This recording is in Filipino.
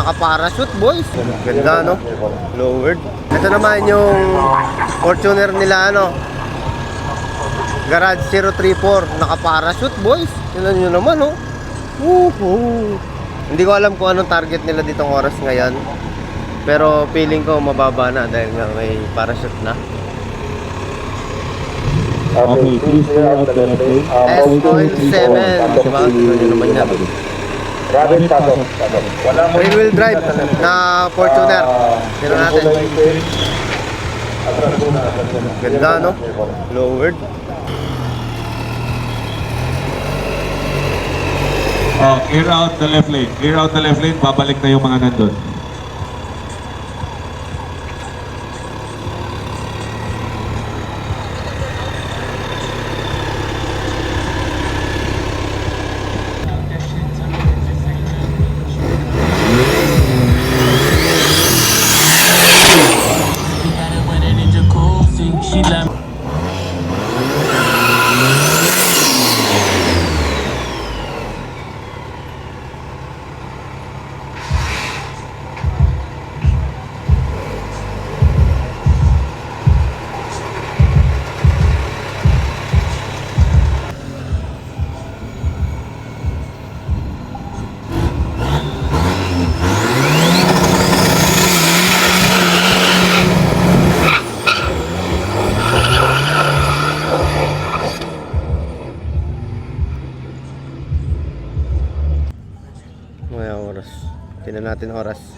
naka-parachute, boys. Ganda, no? Lowered. Ito naman yung Fortuner nila, ano, Garage 034, naka-parachute, boys. Tingnan nyo naman, no? Woohoo! Hindi ko alam kung anong target nila ditong oras ngayon, pero feeling ko mababa na dahil nga may parachute na. Okay, please clear out the left lane. S-Oil 7, diba? Tingnan nyo naman yan. Rabbit pasok. Rear wheel drive na Fortuner. Tingnan natin. Ganda, no? Lowered. Oh, clear out the left lane. Clear out the left lane. Babalik na yung mga nandun. May oras. Tingnan natin oras.